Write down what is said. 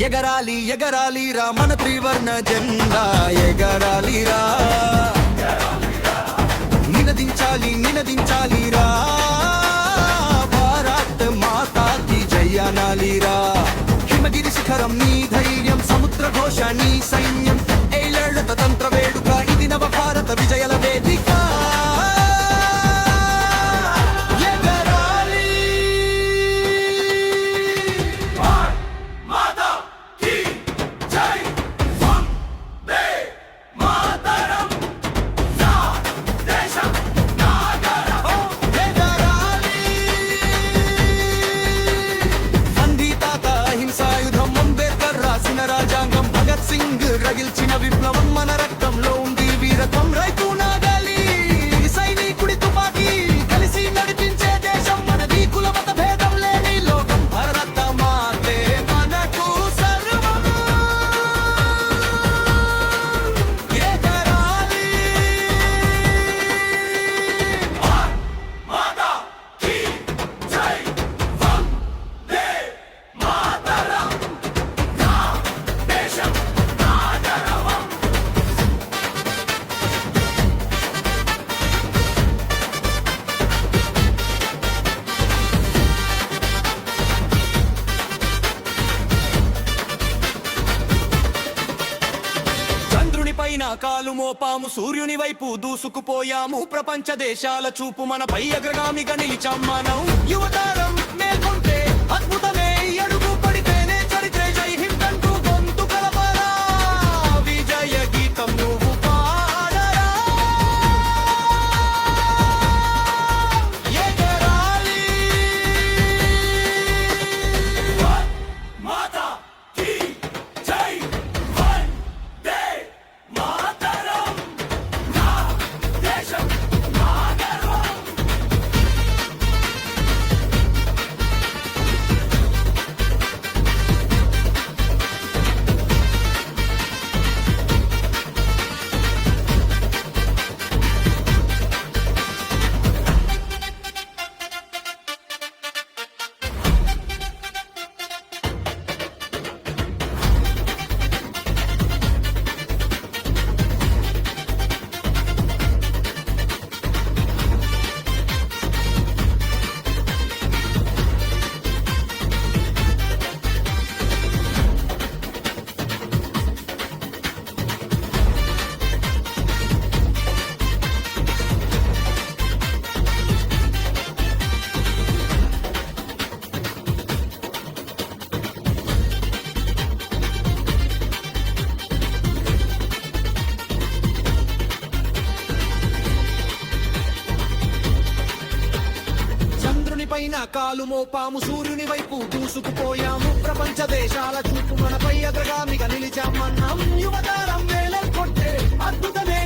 ఎగరాలి ఎగరాలి రా మన త్రివర్ణ జెండా ఎగరాలి రా నినదించాలి నినదించాలి రా భారత్ మాతాకి జయ అనాలి రా హిమగిరి శిఖరం నీ ధైర్యం సముద్ర ఘోష నీ సైన్యం ఏళ్ళ తంత్ర వేడుక ఇది నవ భారత విజయల వేదిక రగిల్చిన విప్లవం మన రక్తంలో ఉంది వీరత్వం రైతు నాగాలి సైనికుడి తుపాకీ కలిసి నడిపించే దేశం మనది కుల మత భేదం లేని లోకం భారత మాతే మనకు సర్వం ఎగరాలి మాతా కీ జై వందే మాతరం నా దేశం కాలు మోపాము సూర్యుని వైపు దూసుకుపోయాము ప్రపంచ దేశాల చూపు మనపై అగ్రగామిగా నిలిచాం మనం యువతరం మేల్కొంటే అద్భుతమే అడుగు పడితేనే చరిత్రే జై హింద్ అంటూ గొంతు కలపరా విజయ గీతం నువ్వు పాడరా ఎగరాలి మాతా కీ జై వందే మాతరం నా దేశం నా గర్వం పైన కాలు మోపాము సూర్యుని వైపు దూసుకుపోయాము ప్రపంచ దేశాల చూపు మనపై అగ్రగామిగా నిలిచామన్నాం యువతరం వేలం కొట్టే అద్భుతమే